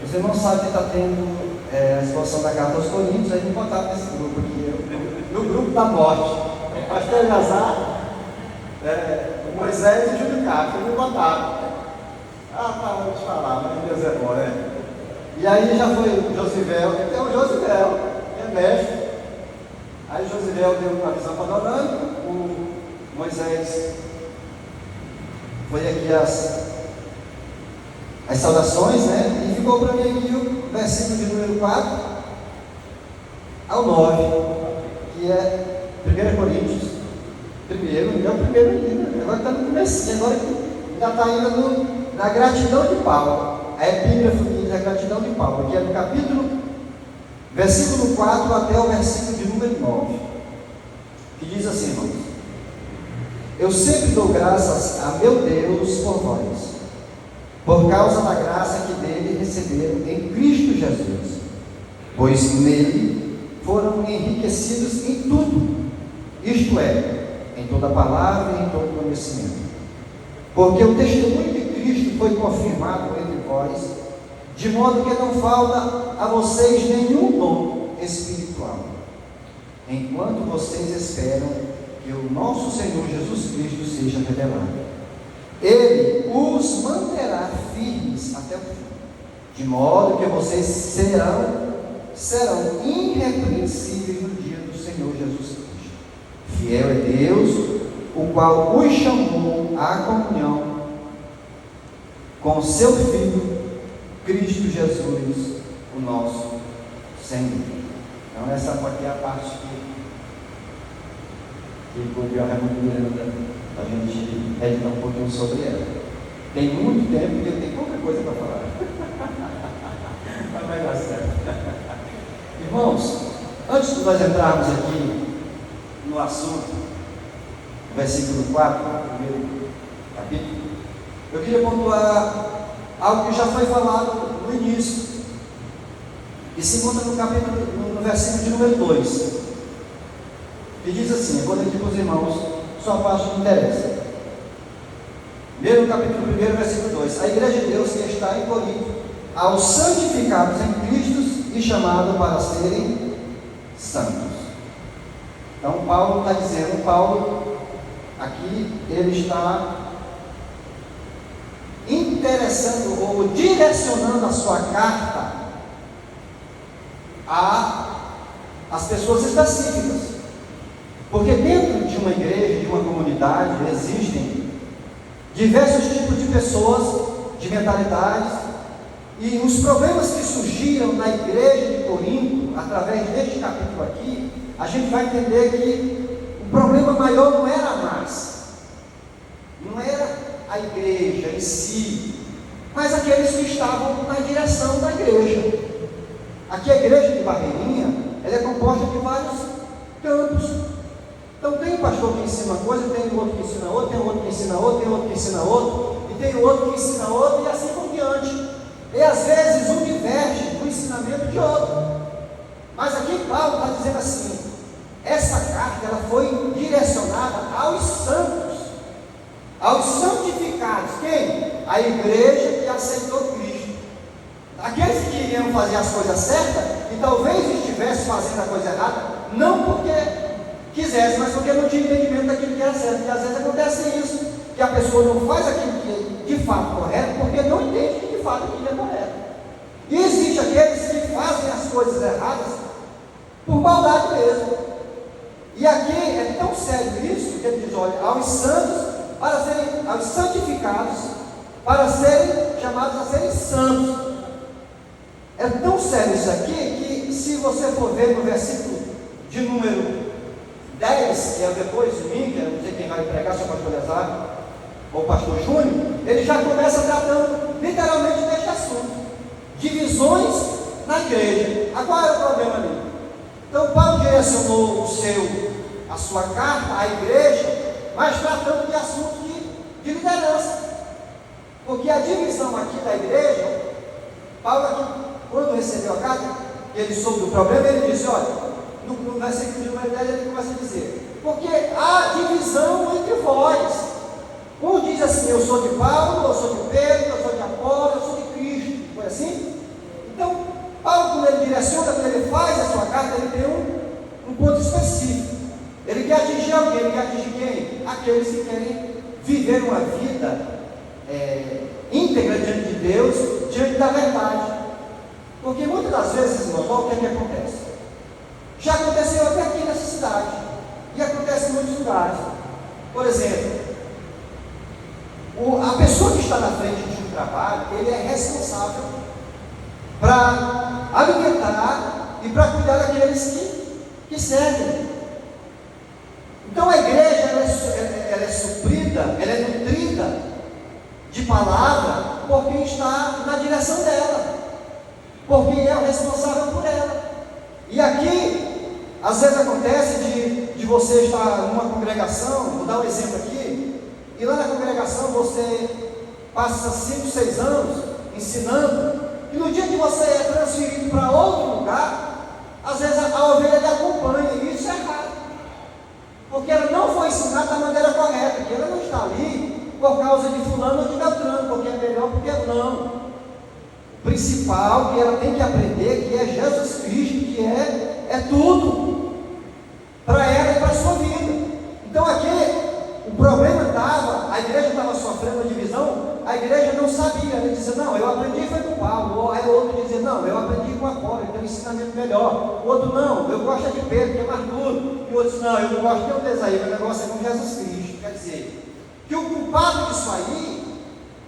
Os irmãos sabem que está tendo a exposição da carta aos Coríntios, aí me botaram nesse grupo aqui, no grupo da morte. O pastor Elazar, o Moisés e o Júlio Castro, me botaram. Tá, vou te falar, mas Deus é bom, né? E aí já foi o Josivel, tem o Josivel, que é mestre. Aí o Josivel deu uma visão panorâmica, o Moisés foi aqui as saudações, né? E ficou para mim aqui o versículo de número 4 ao 9, que é 1 Coríntios, é o primeiro ainda, agora está no começo, agora ainda está indo na gratidão de Paulo. A epígrafe diz a gratidão de Paulo, que é no capítulo, versículo 4 até o versículo de número 9, que diz assim, irmãos: eu sempre dou graças a meu Deus por vós, por causa da graça que dele receberam em Cristo Jesus, pois nele foram enriquecidos em tudo, isto é, em toda palavra e em todo conhecimento, porque o testemunho de Cristo foi confirmado entre vós, de modo que não falta a vocês nenhum dom espiritual, enquanto vocês esperam que o nosso Senhor Jesus Cristo seja revelado. Ele os manterá firmes até o fim, de modo que vocês serão irrepreensíveis no dia do Senhor Jesus Cristo. Fiel é Deus, o qual os chamou à comunhão com seu Filho, Cristo Jesus, o nosso Senhor. Então essa aqui é a parte que o Raimundo Miranda, a gente meditar um pouquinho sobre ela. Tem muito tempo que eu tenho pouca coisa para falar. Mas vai dar certo. Irmãos, antes de nós entrarmos aqui no assunto, versículo 4, primeiro capítulo, eu queria pontuar algo que já foi falado no início, e se encontra no capítulo, no versículo de número 2, que diz assim, eu vou ler aqui para os irmãos, só a parte que interessa. Mesmo capítulo 1, versículo 2: a igreja de Deus que está em Corinto, aos santificados em Cristo e chamados para serem santos. Então Paulo está dizendo, aqui ele está interessando ou direcionando a sua carta às pessoas específicas, porque dentro de uma igreja, de uma comunidade, existem diversos tipos de pessoas, de mentalidades, e os problemas que surgiram na igreja de Corinto, através deste capítulo aqui, a gente vai entender que o problema maior não era a massa, não era a igreja em si, mas aqueles que estavam na direção da igreja. Aqui a igreja de Barreirinha, ela é composta de vários campos. Então tem um pastor que ensina uma coisa, tem um outro que ensina outra, tem um outro que ensina outro, tem outro que ensina outro, e tem outro que ensina outro, e assim por diante. E às vezes um diverge do ensinamento de outro. Mas aqui Paulo está dizendo assim, essa carta ela foi direcionada aos santos, aos santificados. Quem? A igreja que aceitou Cristo. Aqueles que queriam fazer as coisas certas e talvez estivessem fazendo a coisa errada, não porque quisesse, mas porque não tinha entendimento daquilo que era certo. E às vezes acontece isso, que a pessoa não faz aquilo que é de fato correto, porque não entende que de fato aquilo é correto. E existe aqueles que fazem as coisas erradas por maldade mesmo. E aqui é tão sério isso, que ele diz, olha, aos santos, aos santificados, para serem chamados a serem santos. É tão sério isso aqui, que se você for ver no versículo de número 10, que é depois de mim, que eu não sei quem vai pregar, se é o pastor Elazar ou o pastor Júnior, ele já começa tratando literalmente deste assunto, divisões na igreja. Agora é o problema ali. Então Paulo direcionou a sua carta à igreja, mas tratando de assuntos de liderança, porque a divisão aqui da igreja, Paulo aqui, quando recebeu a carta, ele soube do problema, ele disse, olha, no versículo de número 10 ele começa a dizer, porque há divisão entre vós. Um diz assim, eu sou de Paulo, eu sou de Pedro, eu sou de Apolo, eu sou de Cristo. Foi assim? direciona, quando ele faz a sua carta, ele tem um ponto específico. Ele quer atingir alguém, ele quer atingir quem? Aqueles que querem viver uma vida íntegra diante de Deus, diante da verdade. Porque muitas das vezes, irmãos, o que é que acontece? Já aconteceu até aqui nessa cidade, e acontece em muitos lugares. Por exemplo, a pessoa que está na frente de um trabalho, ele é responsável para alimentar e para cuidar daqueles que servem. Então a igreja ela é suprida, ela é nutrida de palavra por quem está na direção dela, por quem é o responsável por ela. E aqui, às vezes acontece de você estar numa congregação, vou dar um exemplo aqui, e lá na congregação você passa 5, 6 anos ensinando, e no dia que você é transferido para outro lugar, às vezes a ovelha lhe acompanha, e isso é errado, porque ela não foi ensinada da maneira correta, que ela não está ali por causa de fulano ou de beltrano, porque é melhor, porque não. O principal que ela tem que aprender, que é Jesus Cristo, que é tudo para ela e para a sua vida. Então aqui o problema estava, a igreja estava sofrendo uma divisão, a igreja não sabia, ela dizia, não, eu aprendi foi com Paulo, ou aí o outro dizia, não, eu aprendi com Apolo, ele tem um ensinamento melhor, o outro não, eu gosto de Pedro, que é mais duro, e o outro não, eu não gosto de um deles aí, meu negócio é com Jesus Cristo. Quer dizer, que o culpado disso aí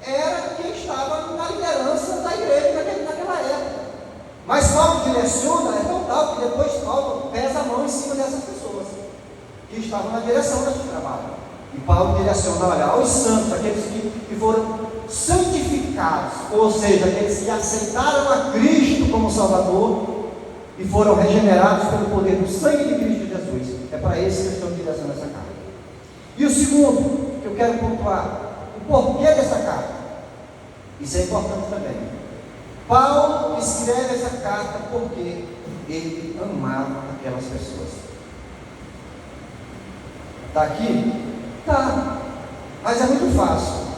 era quem estava na liderança da igreja naquela época. Mas Paulo direciona, é tão tal que depois Paulo pesa a mão em cima dessas pessoas que estavam na direção desse trabalho. E Paulo direciona, olha, aos santos, aqueles que foram santificados, ou seja, aqueles que aceitaram a Cristo como Salvador e foram regenerados pelo poder do sangue de Cristo Jesus. É para esses que eu estou direcionando essa carta. E o segundo que eu quero pontuar, o porquê dessa carta. Isso é importante também. Paulo escreve essa carta porque ele amava aquelas pessoas. Está aqui? Tá. Mas é muito fácil.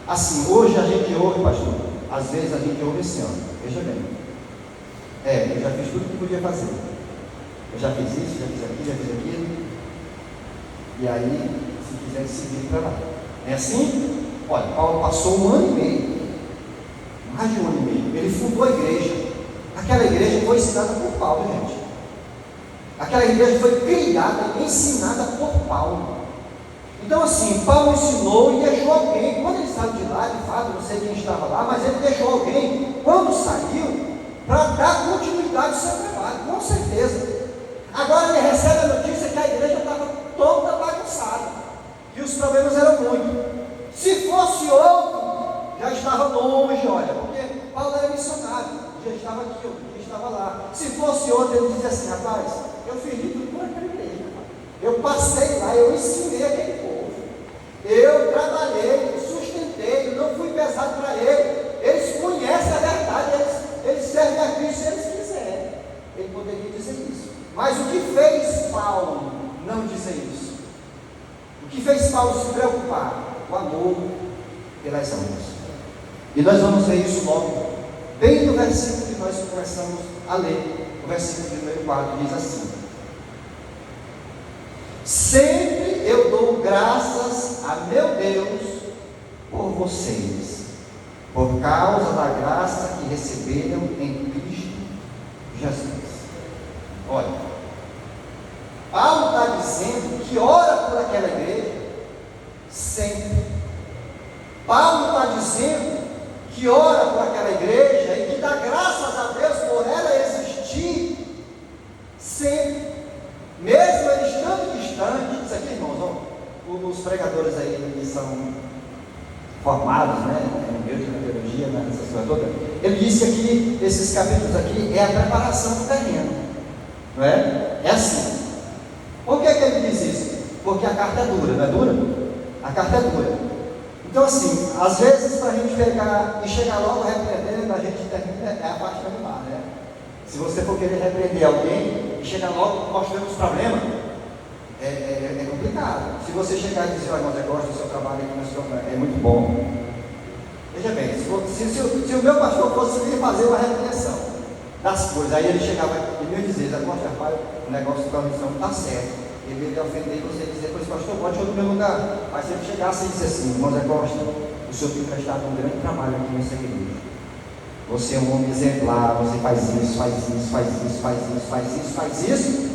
Assim, hoje a gente ouve, pastor, às vezes a gente ouve esse ano. Veja bem. Eu já fiz tudo que podia fazer. Eu já fiz isso, já fiz aquilo, já fiz aquilo. E aí, se quiser seguir para lá. É assim? Olha, Paulo passou 1 ano e meio, mais de 1 ano e meio, ele fundou a igreja. Aquela igreja foi ensinada por Paulo, gente. Aquela igreja foi criada e ensinada por Paulo. Então assim, Paulo ensinou e deixou alguém, quando ele saiu de lá, de fato, não sei quem estava lá, mas ele deixou alguém, quando saiu, para dar continuidade ao seu trabalho, com certeza. Agora ele recebe a notícia que a igreja estava toda bagunçada, e os problemas eram muitos. Se fosse outro, já estava longe, olha, porque Paulo era missionário, já estava aqui, já estava lá. Se fosse outro, ele dizia assim, rapaz, eu fiz de tudo por aquela igreja, eu passei lá, eu ensinei aquele povo, eu trabalhei, sustentei, eu não fui pesado para ele, eles conhecem a verdade, eles servem a Cristo se eles quiserem. Ele poderia dizer isso, mas o que fez Paulo não dizer isso? O que fez Paulo se preocupar? O amor pelas almas. E nós vamos ver isso logo, bem no versículo que nós começamos a ler. O versículo de número 4 diz assim: sempre eu dou graças a meu Deus por vocês, por causa da graça que receberam em Cristo Jesus. Olha, Paulo está dizendo que ora por aquela igreja sempre. Paulo está dizendo que ora por aquela igreja e que dá graças a Deus por ela existir sempre, mesmo ele estando distante. Isso aqui, irmãos, os pregadores aí que são formados, né, em teologia, nessas coisas todas, ele disse que aqui, esses capítulos aqui, é a preparação do terreno, não é? É assim. Por que ele diz isso? Porque a carta é dura, não é dura? A carta é dura. Então assim, às vezes para a gente pegar e chegar logo repreendendo, a gente termina, é a parte animar, né? Se você for querer repreender alguém e chegar logo mostrando os problemas, é complicado. Se você chegar e dizer, olha, mas eu gosto do seu trabalho aqui, é muito bom. Veja bem, se o meu pastor fosse vir fazer uma repreensão, das coisas. Aí ele chegava e me dizia, pastor, pai, o negócio da missão está certo. Ele ia ofender você e dizer, pois pastor, bote outro no meu lugar. Aí se ele chegasse e disse assim, irmão Zé Costa, o senhor tem prestado um grande trabalho aqui nessa igreja. Você é um homem exemplar, você faz isso, faz isso, faz isso, faz isso, faz isso, faz isso,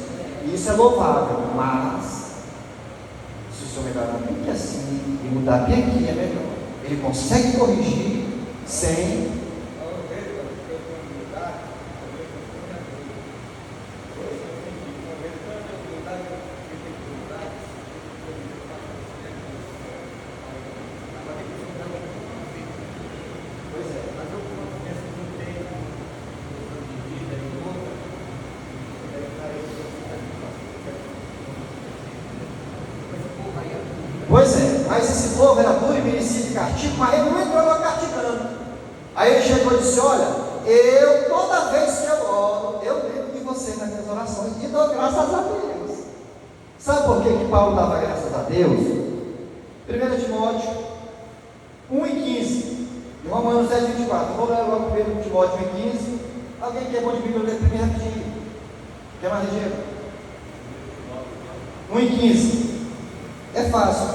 e isso é louvável, mas se o senhor melhorar bem que assim e mudar bem aqui é melhor. Ele consegue corrigir sem Pois é, mas esse povo era duro e merecia de castigo, mas ele não entrou lá castigando. Aí ele chegou e disse, olha, eu toda vez que eu oro, eu lembro de você nas minhas orações e dou graças a Deus. Sabe por que Paulo dava graças a Deus? 1 Timóteo 1:15 e Romanos 10:24. Vou ler logo 1 Timóteo 1:15. Alguém que é bom de Bíblia, lê primeiro rapidinho. Quer mais ligeiro? 1:15. É fácil,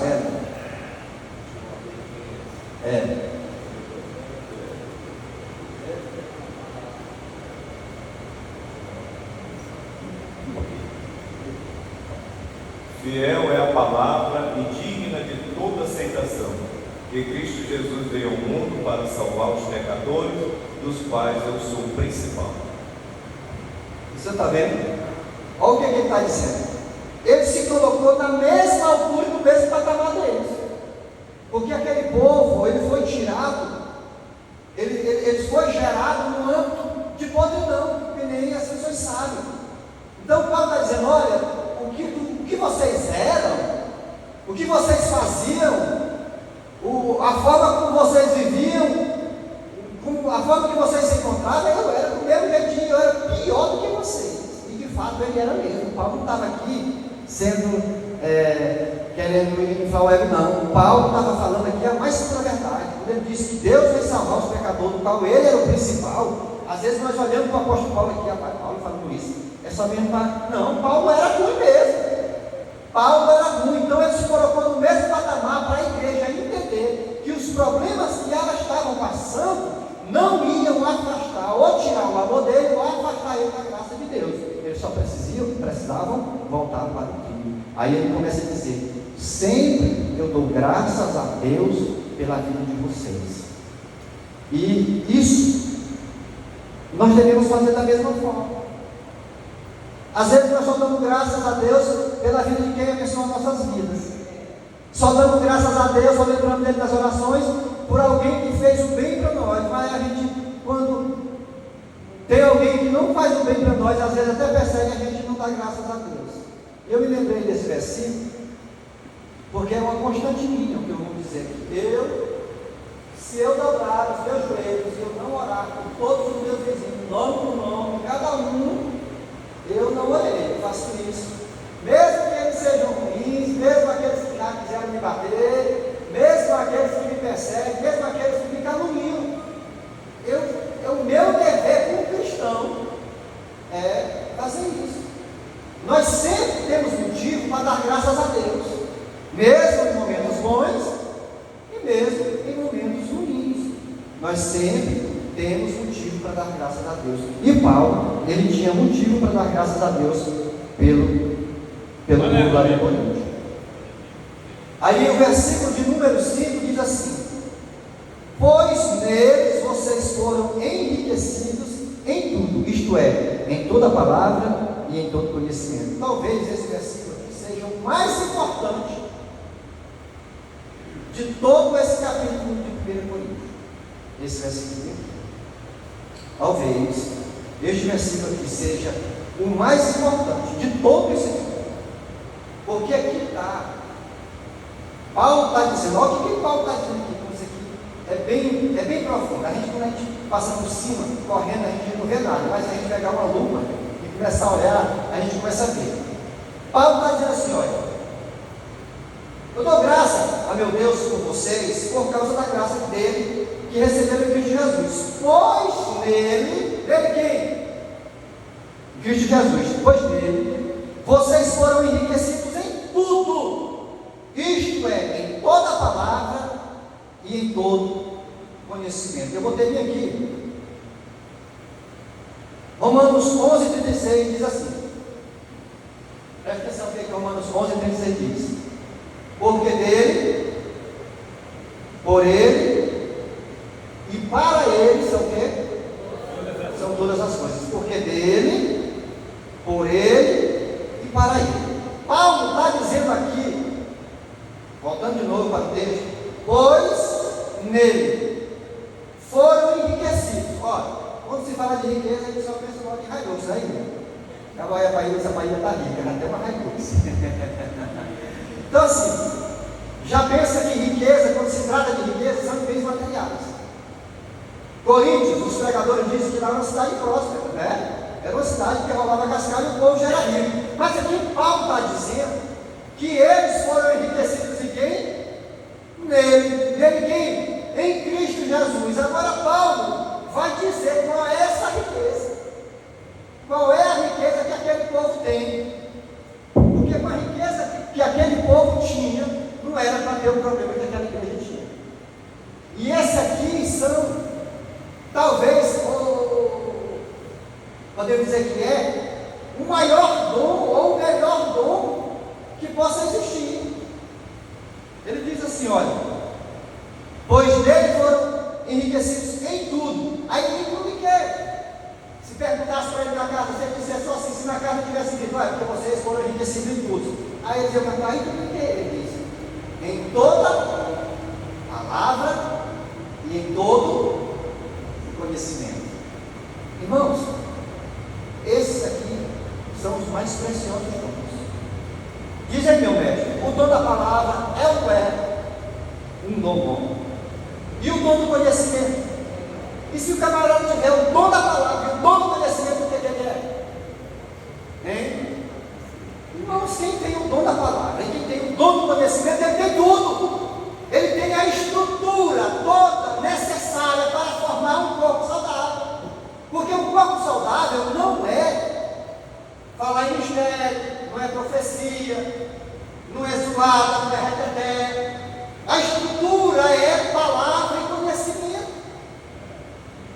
Fiel é a palavra e digna de toda aceitação, que Cristo Jesus veio ao mundo para salvar os pecadores, dos quais eu sou o principal. Você está vendo? Olha o que ele está dizendo. Ele se colocou na mesma altura, no mesmo patamar deles, porque aquele povo, ele foi tirado, ele foi gerado no âmbito de podridão, que nem as pessoas sabem. Então Paulo está dizendo, olha, o que vocês eram, o que vocês faziam, a forma como vocês viviam, a forma que vocês se encontravam, eu era do mesmo jeitinho, eu era pior do que vocês, e de fato ele era mesmo. Paulo não estava aqui querendo inflar o ego, não. Paulo estava falando aqui a mais pura verdade. Quando ele disse que Deus veio salvar os pecadores, do qual ele era o principal. Às vezes nós olhamos para o apóstolo Paulo aqui, Paulo falando isso, é só mesmo para. Não, Paulo era ruim mesmo. Paulo era ruim, então ele se colocou no mesmo patamar para a igreja entender que os problemas que elas estavam passando não iam afastar ou tirar o amor dele ou afastar ele da graça de Deus. Eles só precisavam voltar para o Cristo. Aí ele começa a dizer, sempre eu dou graças a Deus pela vida de vocês. E isso nós devemos fazer da mesma forma. Às vezes nós só damos graças a Deus pela vida de quem abençoa nossas vidas. Só damos graças a Deus, só lembrando dele nas orações, por alguém que fez o bem para nós. Mas a gente, quando tem alguém que não faz o bem para nós, às vezes até persegue, a gente não dá graças a Deus. Eu me lembrei desse versículo, porque é uma constante minha, o que eu vou dizer aqui. Se eu dobrar os meus joelhos, se eu não orar por todos os meus vizinhos, nome por nome, cada um, eu não orei, eu faço isso. Mesmo que eles sejam ruins, mesmo aqueles que já quiseram me bater, mesmo aqueles que me perseguem, mesmo aqueles que me caluniam, o meu dever como cristão é fazer isso. Nós sempre temos motivo para dar graças a Deus, mesmo em momentos bons e mesmo em momentos ruins. Nós sempre temos motivo para dar graças a Deus. E Paulo, ele tinha motivo para dar graças a Deus pelo povo lá de Corinto. Aí o versículo de número 5 diz assim: pois neles vocês foram enriquecidos em tudo, isto é, em toda palavra e em todo conhecimento. Talvez esse versículo aqui seja o mais importante de todo esse capítulo de 1 Coríntios. Esse versículo aqui. Talvez este versículo aqui seja o mais importante de todo esse livro. Porque aqui está. Paulo está dizendo, olha o que Paulo está dizendo aqui, como isso aqui é bem profundo. Quando a gente passa por cima, correndo, a gente não vê nada, mas a gente pegar uma lupa e começar a olhar, a gente começa a ver. Paulo está dizendo assim, olha, eu dou graça a meu Deus por vocês, por causa da graça dele, que receberam em Cristo Jesus. Pois nele quem? Cristo Jesus, pois nele vocês foram enriquecidos em tudo, isto é, em toda a palavra e em todo conhecimento. Eu botei bem aqui, Romanos 11:36 diz assim, presta atenção que Romanos 11:36 diz, porque dele, por ele e para ele são o quê? São todas as coisas, porque dele, por ele e para ele. Paulo está dizendo aqui, voltando de novo para o texto, pois nele foram enriquecidos. Olha, quando se fala de riqueza, a gente só pensa logo em Hilux, né? Acabou aí a Bahia está rica, já tem uma Hilux. Então assim, já pensa que riqueza, quando se trata de riqueza, são bens materiais. Coríntios, os pregadores dizem que era uma cidade próspera, né? Era uma cidade que rolava cascalho e o povo já era rico. Mas aqui Paulo está dizendo que eles foram enriquecidos em quem? Nele. Nele quem? Em Cristo Jesus. Agora Paulo vai dizer qual é essa riqueza. Qual é a riqueza que aquele povo tem. Porque com a riqueza que aquele povo tinha, não era para ter o problema que aquela igreja tinha. E esse aqui são, talvez, podemos dizer que é o maior dom ou o melhor dom que possa existir. Ele diz assim, olha, pois dele foram enriquecidos em tudo. Aí em tudo em quê? Se perguntasse para ele na casa, se ele dissesse assim, se na casa tivesse dito, porque vocês foram enriquecidos em tudo. Aí ele dizia, mas aí tudo em quê? Ele diz, em toda palavra e em todo conhecimento. Irmãos, esses aqui são os mais preciosos dons. Diz aí, meu mestre, o dom da palavra é ou é um dom bom? E o dom do conhecimento? E se o camarada tiver o dom da palavra e o dom do conhecimento, o que ele é? Hein? Irmãos, quem tem o dom da palavra e quem tem o dom do conhecimento, ele tem tudo. Ele tem a estrutura toda necessária para formar um corpo saudável. Porque um corpo saudável não é falar em mistério, não é profecia, não é zoada, não é reteté. A estrutura é palavra e conhecimento.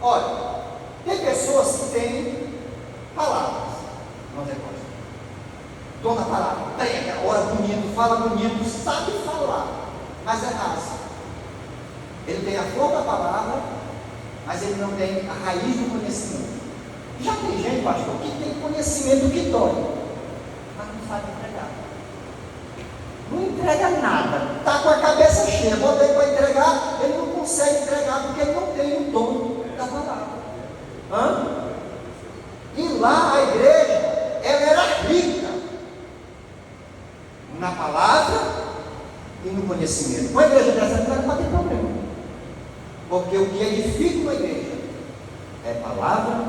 Olha, tem pessoas que têm palavras, não tem coisa. Dom da palavra, prega, ora bonito, fala bonito, sabe falar, mas é raso. Ele tem a flor da palavra, mas ele não tem a raiz do conhecimento. Já tem gente, pastor, que tem conhecimento que dói, mas não sabe entregar. Não entrega nada, está com a cabeça cheia, bota ele para entregar, ele não consegue entregar porque ele não tem o dom da palavra. E lá a igreja, ela era rica na palavra e no conhecimento. Com a igreja dessa não vai ter problema, porque o que edifica uma igreja é palavra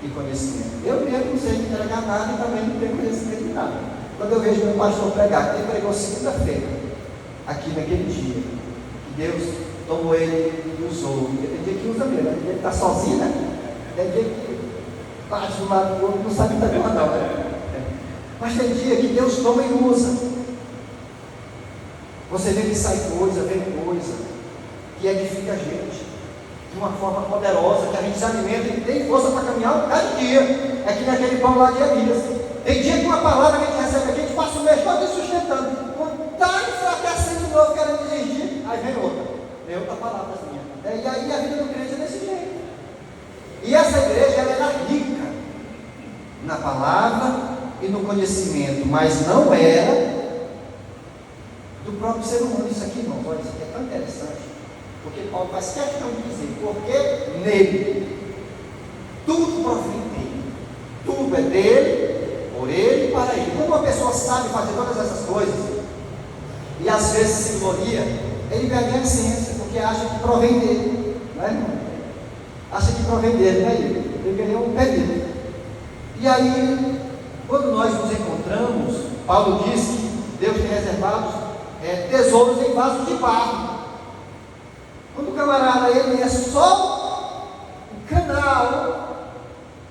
e conhecimento. Eu mesmo não sei entregar nada e também não tenho conhecimento de nada. Quando eu vejo meu pastor pregar, que ele pregou segunda-feira, aqui naquele dia, que Deus tomou ele e usou. Tem dia que usa mesmo, tem dia que está sozinho, né? Tem dia que faz de um lado do outro, não sabe muita coisa não, né? Mas tem dia que Deus toma e usa. Você vê que sai coisa, vem coisa, que edifica a gente, de uma forma poderosa, que a gente se alimenta e tem força para caminhar cada dia. É que naquele pão lá de Elias. Tem dia que uma palavra que a gente recebe aqui, a gente passa o mês todo sustentando. Quando está enfraquecendo de novo, querendo desistir, aí vem outra. Vem outra palavra minha. E aí a vida do crente é desse jeito. E essa igreja, ela era rica na palavra e no conhecimento, mas não era do próprio ser humano. Isso aqui, irmãos, olha, isso aqui é tão interessante. Porque Paulo faz questão de dizer, porque nele, tudo provém dele. Tudo é dele, por ele e para ele. Quando uma pessoa sabe fazer todas essas coisas e às vezes se gloria, ele perde a essência, porque acha que provém dele, não é, irmão? Acha que provém dele, não é ele? Ele ganhou um pedido. E aí, quando nós nos encontramos, Paulo diz que Deus tem reservado tesouros em vasos de barro. Quando o camarada ele é só um canal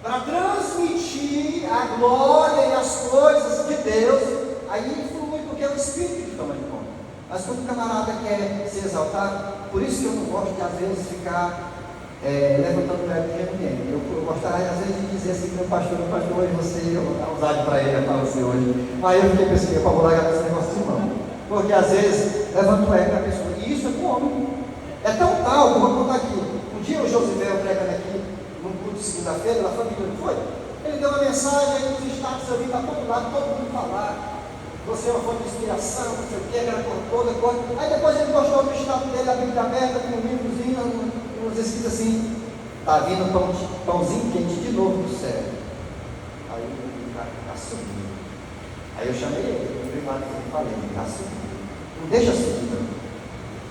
para transmitir glória e as coisas de Deus, aí flui, porque é o Espírito que toma de conta. Mas quando o camarada quer ser exaltado, por isso que eu não gosto de às vezes ficar levantando o ego de ninguém. Eu gostaria às vezes de dizer assim, meu pastor, hoje você, eu vou dar um zade para ele, para você hoje. Aí eu fiquei pensando, eu vou largar esse negócio de mão. Porque às vezes levanta o ego da pessoa, e isso é com o homem. É tão tal, que eu vou contar aqui. Um dia o Josivel pregando aqui, num culto de segunda-feira, da família, não foi? Ele deu uma mensagem, aí nos status ali, para todo lado, todo mundo falar. Você é uma fonte de inspiração, não sei o que, aquela coisa toda. Aí depois ele mostrou no status dele, a Bíblia aberta, com um livrozinho, uns escritos assim, está vindo pãozinho quente de novo do céu. Aí ele está subindo. Aí eu chamei ele, eu privado e falei, está subindo. Não deixa subir, não.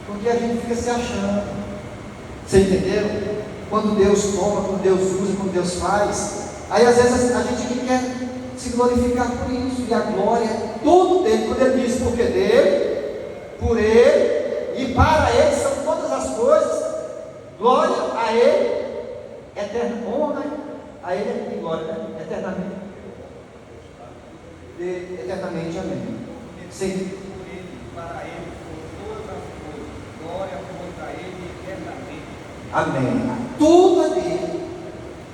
Porque a gente fica se achando. Você entendeu? Quando Deus toma, quando Deus usa, quando Deus faz, aí às vezes a gente que quer se glorificar por isso, e a glória é tudo dele, quando ele diz, porque dele, por ele e para ele são todas as coisas, glória a ele, eterna honra a ele e glória eternamente. Eternamente, amém. Sim. Para ele por todas as coisas, glória contra ele eternamente. Amém. Tudo é dele.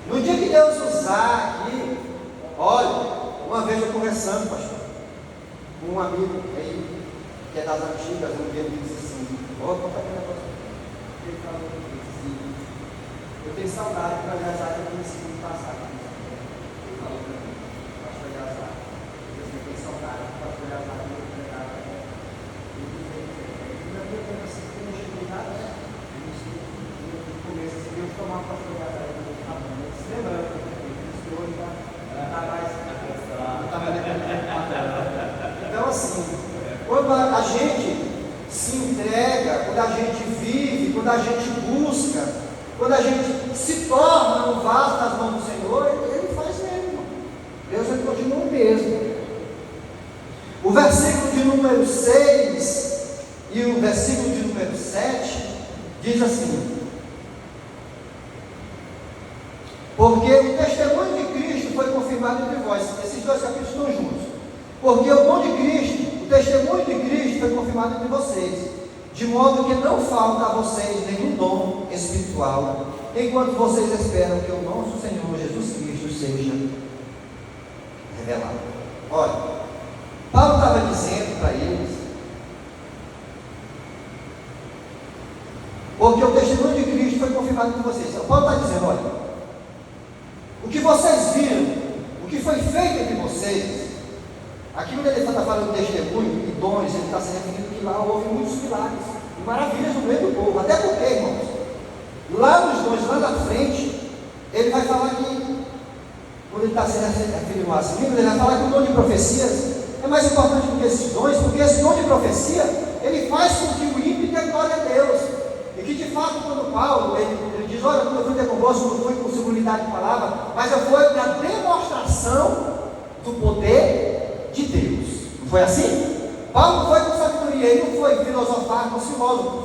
No dia que Deus usar aqui, olha, uma vez eu conversando, pastor, com um amigo aí, que é das antigas, um dia ele disse assim, conta aqui um negócio. Ele falou assim, eu tenho saudade para Eleazar que eu conheci no passado. Ele falou para mim, pastor Eleazar, eu tenho saudade para pastor Eleazar que eu pregava. Eu não tenho assim, que não cheguei nada, né? No começo, assim, eu tomar o pastor Eleazar, eu não estava lembrando, que hoje está mais. Então assim, quando a gente se entrega, quando a gente vive, quando a gente busca, quando a gente se torna um vaso nas mãos do Senhor, Ele faz mesmo. Deus ele continua o mesmo. O versículo de número 6 e o versículo de número 7 diz assim: porque o testemunho de Cristo foi confirmado entre vós. Esses dois capítulos estão juntos. Porque o dom de Cristo, o testemunho de Cristo foi confirmado entre vocês, de modo que não falta a vocês nenhum dom espiritual, enquanto vocês esperam que o nosso Senhor Jesus Cristo seja revelado. Olha, Paulo estava dizendo para eles, porque o testemunho de Cristo foi confirmado entre vocês. Então, Paulo está dizendo, olha, o que vocês viram, o que foi feito entre vocês, aqui quando ele está falando de testemunho e dons, ele está se referindo que lá houve muitos milagres e maravilhas no meio do povo. Até porque, irmãos, lá nos dons, lá na frente, ele vai falar que, quando ele está se referindo às Bíblias, ele vai falar que o dom de profecias é mais importante do que esses dons, porque esse dom de profecia, ele faz com que o ímpio dê glória a Deus. E que de fato, quando Paulo, ele diz, olha, quando eu fui ter convosco, não fui com seguridade de palavra, mas eu fui na demonstração do poder de Deus. Não foi assim? Paulo não foi com sabedoria, ele não foi filosofar com os filósofos,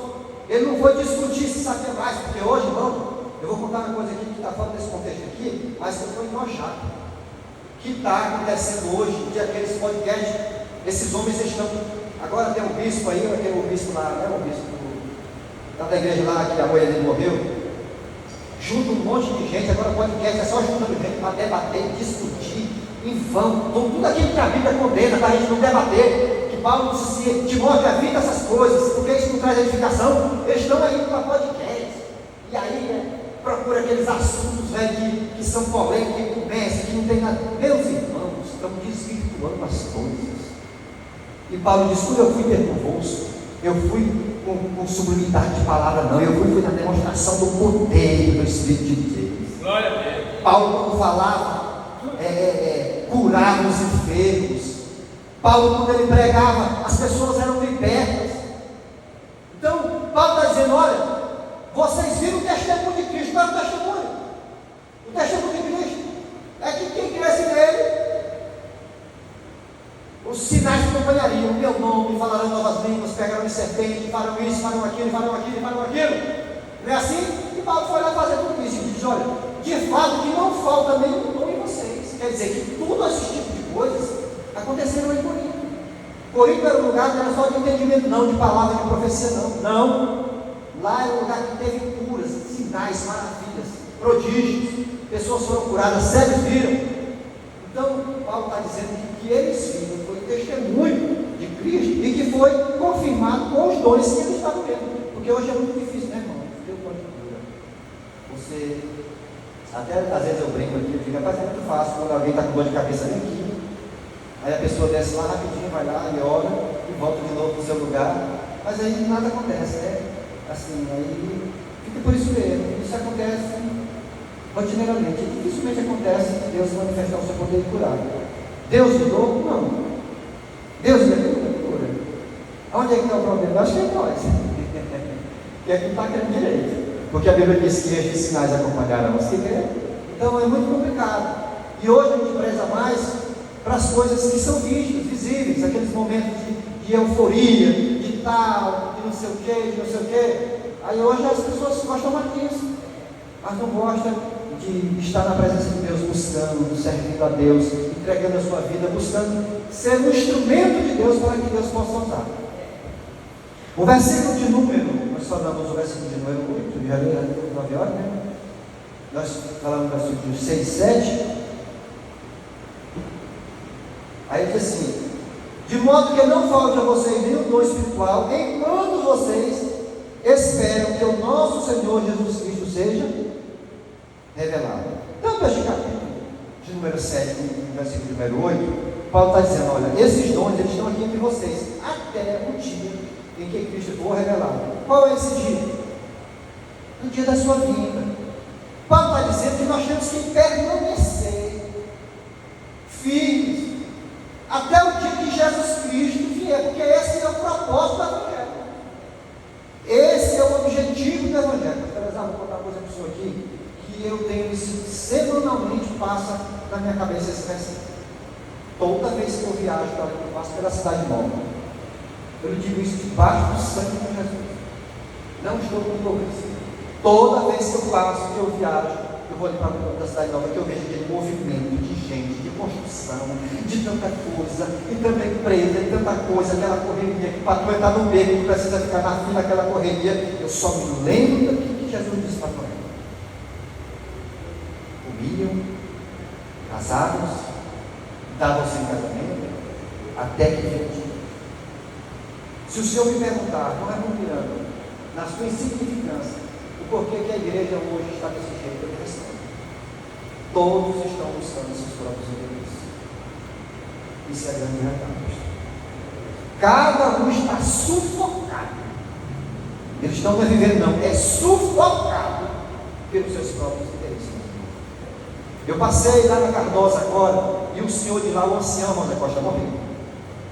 ele não foi discutir se sabia mais, porque hoje, irmão, eu vou contar uma coisa aqui que está fora desse contexto aqui, mas que eu estou enojado. Que está acontecendo hoje, de aqueles podcasts, esses homens estão. Agora tem um bispo aí, aquele bispo lá, né? O bispo da igreja lá, que a mulher dele morreu. Junta um monte de gente, agora o podcast é só juntando gente para debater, discutir, em vão, tudo aquilo que a Bíblia condena, para a gente não debater, que Paulo disse, Timóteo, evita essas coisas, porque isso não traz edificação. Eles estão aí para podcast, e aí, né? Procura aqueles assuntos, velho, que são polêmicos, que começam, que não tem nada. Meus irmãos, estão desvirtuando as coisas. E Paulo diz, quando eu fui ter convosco, eu fui com sublimidade de palavra, não, eu fui na demonstração do poder do Espírito de Deus. Glória a Deus. Paulo, quando falava, curar os enfermos. Paulo, quando ele pregava, as pessoas eram libertas. Então, Paulo está dizendo, olha, vocês viram o testemunho de Cristo. Qual é o testemunho? O testemunho de Cristo é que quem cresce nele, os sinais que acompanhariam o meu nome, falarão novas línguas, pegarão em serpente, farão isso, farão aquilo, farão aquilo, farão aquilo. Não é assim? E Paulo foi lá fazer tudo isso e diz, olha, de fato que não falta nenhum dom em vocês. Quer dizer que tudo esses Corinto era um lugar que não era só de entendimento, não, de palavra, de profecia, não. Não. Lá era um lugar que teve curas, sinais, maravilhas, prodígios. Pessoas foram curadas, cegos viram. Então, Paulo está dizendo que eles viram foi testemunho de Cristo e que foi confirmado com os dons que eles estavam vendo. Porque hoje é muito difícil, né, irmão? Ter um dom de cura. Você, até às vezes eu brinco aqui, eu digo, rapaz, é muito fácil quando alguém está com dor de cabeça nem aqui. Aí a pessoa desce lá rapidinho, vai lá e ora e volta de novo para o seu lugar. Mas aí nada acontece, né? Assim, aí fica por isso mesmo. Isso acontece rotineiramente. Dificilmente acontece Deus manifestar o seu poder de curar. Deus mudou? Não. Deus não cura. Onde é que está o problema? Eu acho que é nós. Que é que está querendo direito. Porque a Bíblia diz que estes sinais acompanharão os que creem. Então é muito complicado. E hoje a gente preza mais para as coisas que são vistas, visíveis, aqueles momentos de euforia, de tal, de não sei o que, de não sei o que. Aí hoje as pessoas gostam mais disso, mas não gostam de estar na presença de Deus, buscando, servindo a Deus, entregando a sua vida, buscando ser um instrumento de Deus para que Deus possa usar. O versículo de número, nós falamos o versículo de número 8, já li 9 horas, né? Nós falamos o versículo de 6 e 7. Aí diz assim: de modo que não falte a vocês nenhum dom espiritual, enquanto vocês esperam que o nosso Senhor Jesus Cristo seja revelado. Tanto este capítulo de número 7, versículo de número 8, Paulo está dizendo: olha, esses dons eles estão aqui entre vocês, até o dia em que Cristo for revelado. Qual é esse dia? No dia da sua vinda. Paulo está dizendo que nós temos que permanecer firmes até o dia que Jesus Cristo vier, porque esse é o propósito do Evangelho. Esse é o objetivo do Evangelho. Vou contar uma coisa para o senhor aqui, que eu tenho isso semanalmente, passa na minha cabeça esse versículo. Toda vez que eu viajo, eu passo pela cidade nova, eu lhe digo isso debaixo do sangue de Jesus. Não estou com conversa. Toda vez que eu passo, que eu viajo, eu vou ali para a cidade nova, que eu vejo aquele movimento de gente, de construção, de tanta coisa, e tanta empresa, e tanta coisa, aquela correria, que para tu entrar no beco, tu precisa ficar na fila, aquela correria. Eu só me lembro daquilo que Jesus disse para Noé: comiam, casados, davam-se em casamento, até que vendiam. Se o Senhor me perguntar, não é mirando, na sua insignificância, o porquê que a igreja hoje está desse jeito, eu respondo: todos estão buscando seus próprios interesses. Isso é a grande verdade. Cada um está sufocado. Eles estão vivendo, não, é sufocado pelos seus próprios interesses. Eu passei lá na Cardosa agora, e o senhor de lá, o ancião José Costa, morreu.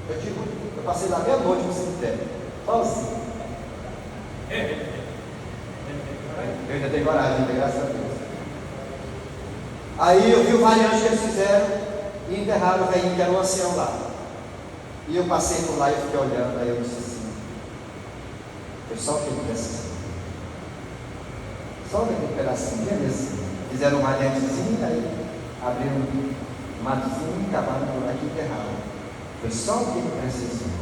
Eu passei lá meia-noite no cemitério, sozinho. Eu ainda tenho coragem, graças a Deus. Aí eu vi o variante que eles fizeram e enterraram o velhinho que era um ancião lá. E eu passei por lá e fiquei olhando, aí eu disse assim: foi só aquele pedacinho. Só aquele pedacinho, bem assim. Fizeram um variantezinho, aí abriram um matozinho, cavaram por aqui e enterraram. Foi só aquele pedacinho.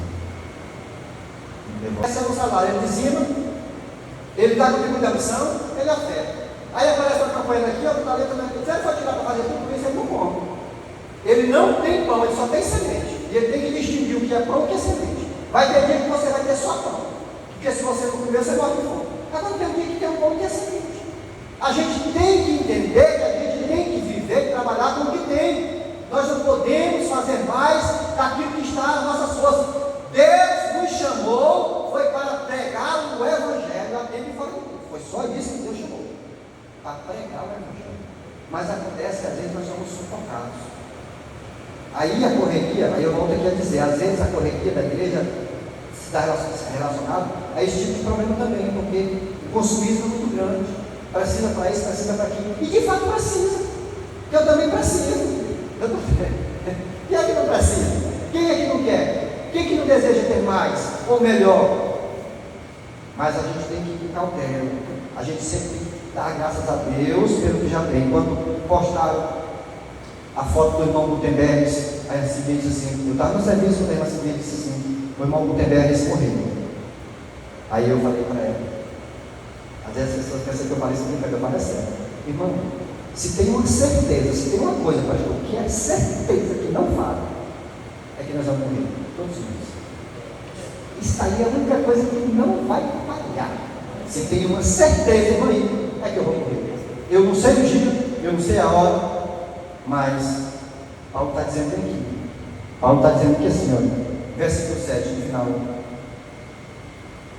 Esse é o salário, ele dizima, ele está com muita missão, ele afeta. Aí aparece uma campanha daqui, outra ali, outra ali. Se ele for tirar para fazer tudo isso, ele não come. Ele não tem pão, ele só tem semente. E ele tem que distinguir o que é pão e o que é semente. Vai ter dia que você vai ter só pão, porque se você não comer, você morre de fome. Agora tem um dia que tem um pão e que é semente. A gente tem que entender que a gente tem que viver e trabalhar com o que tem. Nós não podemos fazer mais daquilo que está nas nossas forças. Deus nos chamou, foi para pregar o Evangelho a tempo e fora de tempo. Foi só isso que Deus chamou, para pregar o Evangelho. Mas acontece que às vezes nós somos sufocados. Aí a correria, aí eu volto aqui a dizer, às vezes a correria da igreja está relacionada a esse tipo de problema também, porque o consumismo é muito grande. Precisa para isso, precisa para aquilo. E de fato precisa. Porque eu também preciso. Quem é que não precisa? Quem é que não quer? Quem é que não deseja ter mais ou melhor? Mas a gente tem que ir com cautela. A gente sempre tem que dar graças a Deus pelo que já tem. Quando postaram a foto do irmão Gutenberg. Aí a Silvia disse assim, eu estava no serviço, o irmão Silvia disse assim, o irmão Gutenberg morreu. Aí eu falei para ela, às vezes as pessoas pensam que eu falei isso brincando, eu falei sério. Irmão, se tem uma certeza, se tem uma coisa, pastor, que é certeza que não fala, é que nós vamos morrer, todos nós. Isso aí é a única coisa que não vai falhar. Se tem uma certeza, irmão, é que eu vou morrer. Eu não sei o dia, eu não sei a hora, mas Paulo está dizendo aqui. Paulo está dizendo que assim, olha, versículo 7, no final.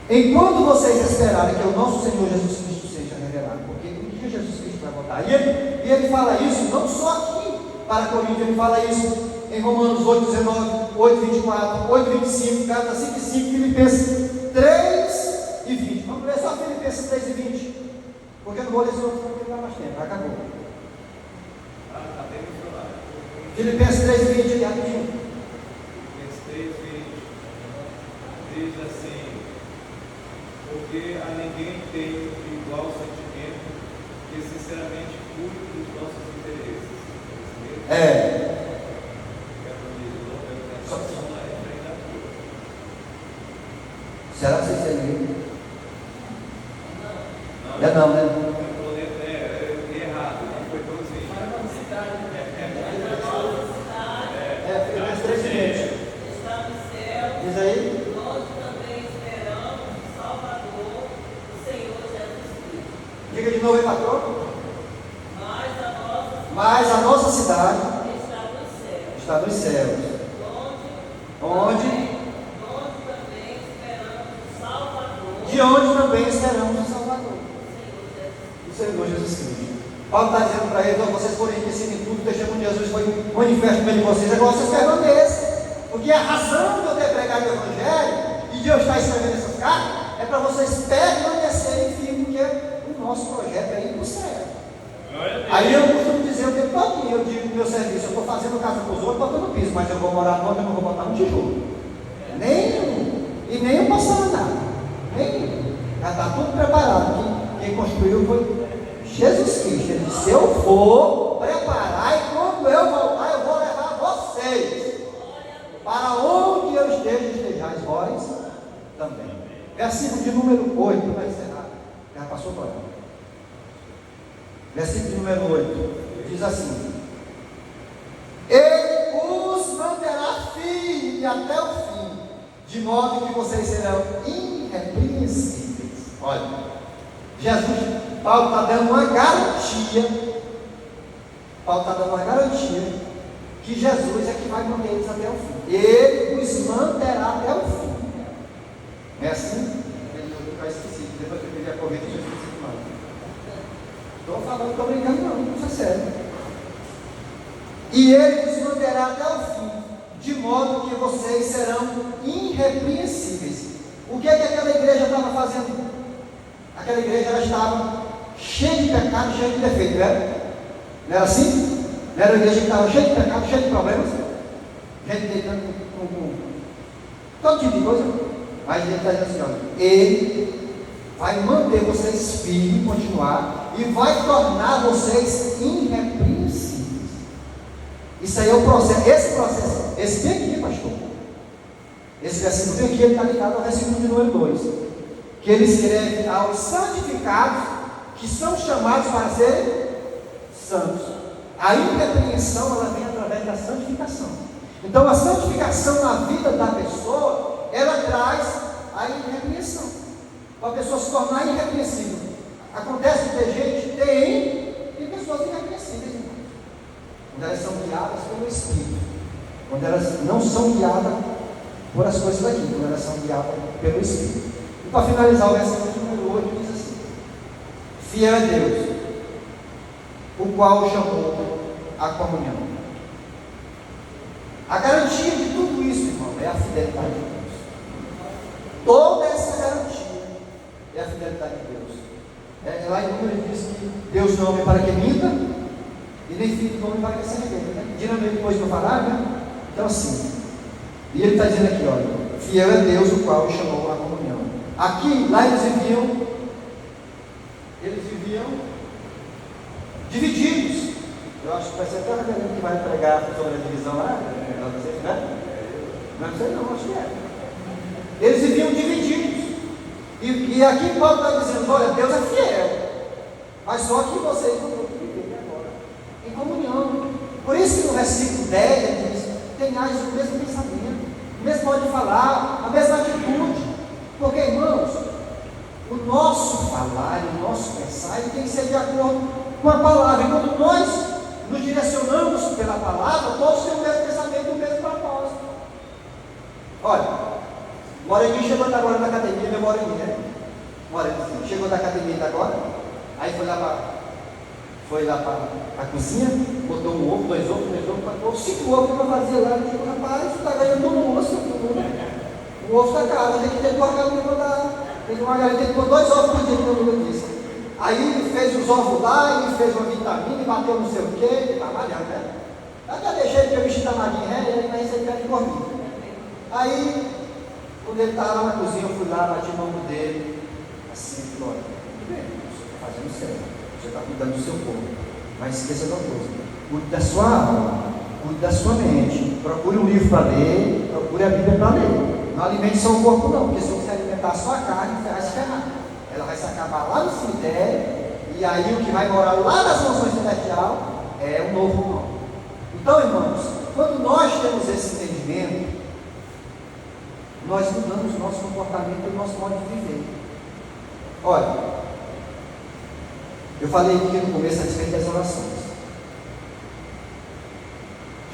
Enquanto vocês esperarem que o nosso Senhor Jesus Cristo seja revelado, porque um dia Jesus Cristo vai voltar. E ele fala isso não só aqui para Corinto, ele fala isso em Romanos 8, 19, 8, 24, 8, 25, Gálatas 5, 5, Filipenses 3 e 20. Vamos ler só Filipenses 3 e 20, porque eu não vou ler esse outro porque não dá mais tempo, acabou. Filipenses 3 e 20, rapidinho. Filipenses 3, 20 diz assim: porque a ninguém tem igual sentimento que sinceramente cuide dos nossos interesses. Será que vocês têm livro? Não, né? Errado, não foi tão assim. Filipenses 3 e 20. Está no céu, Diz aí. nós também esperamos o Salvador, o Senhor Jesus Cristo. Diga de novo aí, patrão. Mas a nossa cidade está nos céus, onde também esperamos o Salvador, de onde também esperamos o Salvador, o o Senhor Jesus Cristo. Paulo está dizendo para eles: vocês forem enriquecidos em tudo, o testemunho de Jesus foi manifesto pelo de vocês, agora vocês permaneçam, porque a razão de eu ter pregado o Evangelho e de eu estar escrevendo essas cartas é para vocês permanecerem firmes, porque o nosso projeto é ir para o céu. Aí eu costumo dizer o tempo todo, eu digo no meu serviço, eu estou fazendo casa para os outros, botando piso, mas eu vou morar no outro, eu não vou botar um tijolo. Nenhum. E nem eu posso falar nada. Nenhum. Já está tudo preparado. Quem construiu foi Jesus Cristo. Ele disse: eu vou preparar e quando eu voltar, eu vou levar vocês para onde eu esteja, estejais vós também. Versículo de número 8, para encerrar. Já passou para lá. Versículo número 8, diz assim: Ele os manterá firme até o fim, de modo que vocês serão irrepreensíveis. Olha, Jesus, Paulo está dando uma garantia, que Jesus é que vai manter eles até o fim. Ele os manterá até o fim. Não é assim? Eu esqueci, depois que eu peguei a corrida, eu esqueci demais. Estou falando, estou brincando, não, isso é sério. E ele nos manterá até o fim, de modo que vocês serão irrepreensíveis. O que é que aquela igreja estava fazendo? Aquela igreja, ela estava cheia de pecado, cheia de defeito, não era? Não era assim? Não era uma igreja que estava cheia de pecado, cheia de problemas? Gente deitando com todo tipo de coisa. Mas ele está dizendo assim: olha, ele vai manter vocês firmes, continuar, e vai tornar vocês irrepreensíveis. Isso aí é o processo. Esse bem aqui, pastor, esse versículo bem aqui, ele está ligado ao versículo de número 2, que ele escreve aos santificados, que são chamados para serem santos. A irrepreensão, ela vem através da santificação. Então a santificação na vida da pessoa, ela traz a irrepreensão, para a pessoa se tornar irrepreensível. Acontece de ter gente, tem pessoas irrepreensíveis, irmãos, quando elas são guiadas pelo Espírito, quando elas não são guiadas por as coisas daqui, quando elas são guiadas pelo Espírito. E para finalizar, o versículo número 8 diz assim: fiel é Deus, o qual chamou a comunhão. A garantia de tudo isso, irmão, é a fidelidade de Deus. Toda essa garantia é a fidelidade de Deus. Lá em Números diz que Deus não é homem para que minta, e nem filho do homem para que se arrependa, né? Geralmente depois não falar, né? Então assim, e ele está dizendo aqui, olha, fiel é Deus, o qual chamou a comunhão. Aqui, lá eles viviam divididos. Eu acho que vai ser até o reverendo que vai pregar sobre a divisão lá, não sei, né? Não sei não, acho que é. Eles viviam divididos. E aqui Paulo está dizendo, olha, Deus é fiel. Mas só que vocês não vão viver agora. Em comunhão. Por isso que no versículo 10 ele diz, tenhais o mesmo pensamento, o mesmo modo de falar, a mesma atitude. Porque, irmãos, o nosso falar e o nosso pensar ele tem que ser de acordo com a palavra. E quando nós nos direcionamos pela palavra, todos têm o mesmo pensamento e o mesmo propósito. Olha, Moreninho chegou agora da academia, meu Moreninho, né? Moreninho chegou da academia agora, aí foi lá para a cozinha, botou um ovo, dois ovos, botou 5 ovos para fazer lá. Eu digo, rapaz, você está ganhando um moço, o ovo está caro, tem que ter uma galinha. Tem uma galinha, tem que pôr 2 ovos por dia, como eu disse. Aí ele fez os ovos lá, ele fez uma vitamina, bateu não sei o quê, ele está malhando, né? Até deixei que o bicho está magrinho, ele vai receber de gordinho. Aí, quando ele estava lá na cozinha, eu fui lá, bati no ombro dele, assim, falou, olha, tudo bem, você está fazendo certo, você está cuidando do seu corpo, mas esqueça de uma coisa, cuide da sua alma, cuide da sua mente, procure um livro para ler, procure a Bíblia para ler. Não alimente só o corpo não, porque se você alimentar só a carne, você vai se ferrar. Ela vai se acabar lá no cemitério, e aí o que vai morar lá nas mansões celestiais é o novo nome. Então, irmãos, quando nós temos esse entendimento, nós mudamos o nosso comportamento e o nosso modo de viver. Olha, eu falei aqui no começo a respeito das orações.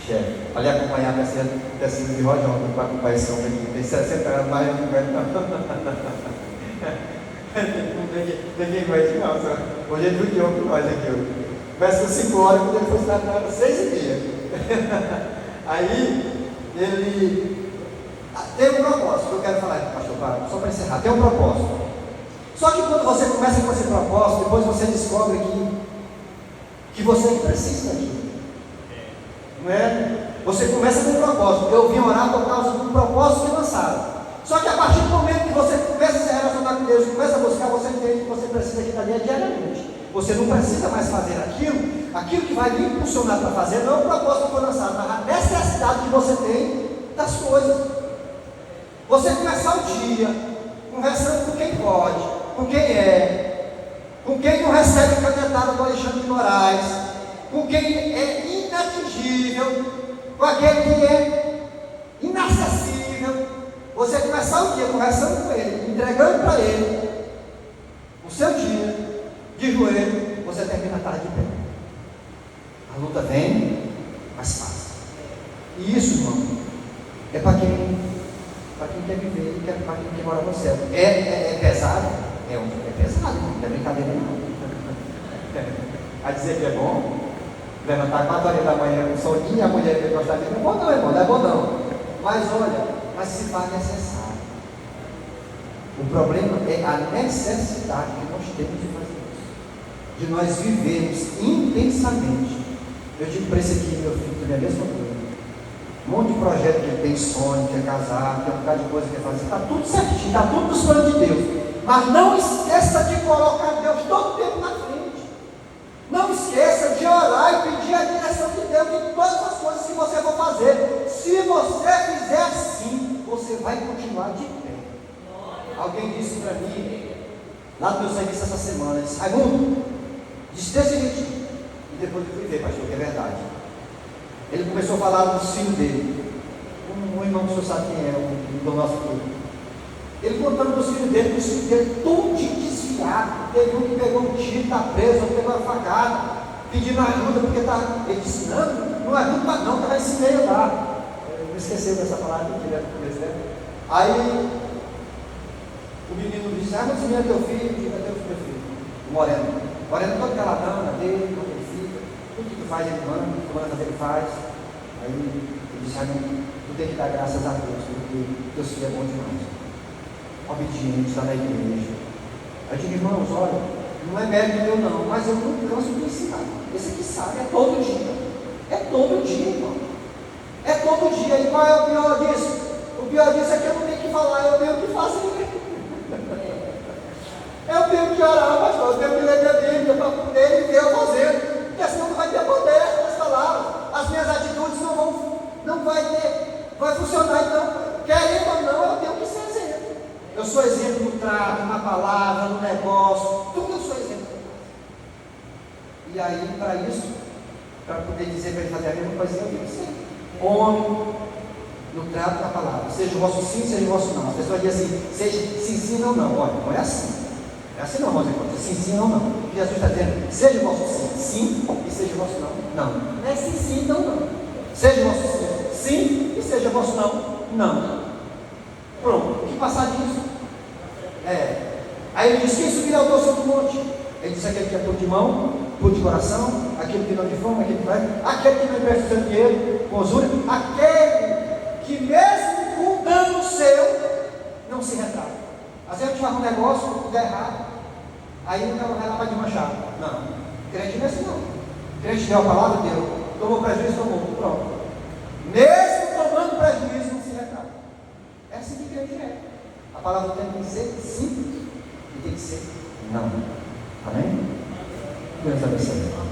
Chefe, ali acompanhar a terceira de Rojão, para acompanhar esse homem aqui, tem 60 anos, mas não ninguém aguenta não, só. Hoje ele judiou com nós aqui hoje. Começa com 5 horas, quando ele foi estar 6h30. Aí, ele tem um propósito, que eu quero falar aqui, pastor, só para encerrar, tem um propósito. Só que quando você começa com esse propósito, depois você descobre que você precisa daquilo. Não é? Você começa com um propósito. Eu vim orar por causa do propósito que lançaram. Só que a partir do momento que você começa a se relacionar com Deus, começa a buscar, você entende que você precisa daquilo ali diariamente. Você não precisa mais fazer aquilo que vai lhe impulsionar para fazer, não é o propósito que foi lançado, mas a necessidade que você tem das coisas. Você começar o dia conversando com quem pode, com quem é, com quem não recebe canetada do Alexandre de Moraes, com quem é inatingível, com aquele que é inacessível. Você começar o dia conversando com ele, entregando para ele o seu dia de joelho, você termina a tarde de pé. A luta vem, mas passa. E isso, irmão, é para quem quer viver e para quem quer morar no céu. É pesado? É pesado, não é brincadeira não. A dizer que é bom, levantar 4 horas da manhã com soninho e a mulher que gostar de não é bom não, irmão, não é bom não. Mas olha, se faz necessário. O problema é a necessidade que nós temos de fazer isso, de nós vivermos intensamente. Eu digo para esse aqui, meu filho, também a mesma coisa. Um monte de projeto que ele tem sonho, quer casar, tem um bocado de coisa que quer fazer, está tudo certinho, está tudo nos planos de Deus. Mas não esqueça de colocar Deus todo o tempo na frente. Não esqueça de orar e pedir a direção de Deus em todas as coisas que você for fazer. Se você fizer assim, você vai continuar de pé. Alguém disse para mim, lá no meu serviço essa semana, disse, Raimundo, disse desse jeitinho. E depois eu fui ver, pastor, que é verdade. Ele começou a falar dos filhos dele. Um irmão que o senhor sabe quem é, do nosso clube. Ele contando dos filhos dele, tudo desviado. Teve um que pegou um tiro, está preso, outro pegou uma facada, pedindo ajuda, porque está. Ele disse, não é culpa não, estava esse meio lá. Não esqueceu dessa palavra que ele era no começo, né? Aí o menino disse, mas esse menino é teu filho? Diga, é teu filho. O Moreno todo caladão, na dele, onde ele fica, tudo que tu faz ele manda, o que tu manda ele faz. Aí ele disse, tu tem que dar graças a Deus, porque teu filho é bom demais. Obediente, está na igreja. Aí eu digo, irmãos, olha, não é mérito meu não, mas eu não canso de ensinar. Esse aqui sabe, é todo dia. É todo dia, irmão. É todo dia. E qual é o pior disso? O pior disso é que eu não tenho que falar, eu tenho que fazer. Eu tenho que orar, pastor, eu tenho que ler a Bíblia para poder ver eu fazendo, porque senão não vai ter poder. sou exemplo no trato, na palavra, no negócio, tudo eu sou exemplo. E aí, para isso, para poder dizer para ele fazer a mesma coisa, eu tenho que ser homem no trato, na palavra. Seja o vosso sim, seja o vosso não. As pessoas dizem assim, seja sim, sim, não, não. Olha, não é assim. É assim não, irmãos e irmãs. Sim, sim, não, não. Jesus está dizendo, seja o vosso sim, sim, e seja o vosso não, não. Não é sim, sim, não, não. Seja o vosso sim, sim, e seja o vosso não, não. Pronto, que passar disso? Aí ele diz, quem subirá ao teu santo monte? Ele disse, aquele que é puro de mão, puro de coração, aquele que não de fome, aquele que vai, aquele que não empresta seu dinheiro, com usura, aquele que mesmo com dano seu, não se retrata. Às vezes a gente faz um negócio, dá errado, aí o cara vai lá para desmanchar. Não, crente não é assim não. Crente deu a palavra, deu, tomou prejuízo, tomou, pronto. Mesmo tomando prejuízo, não se retrata. É assim que crente é. A palavra tem que ser sim e tem que ser não. Amém? Deus abençoe.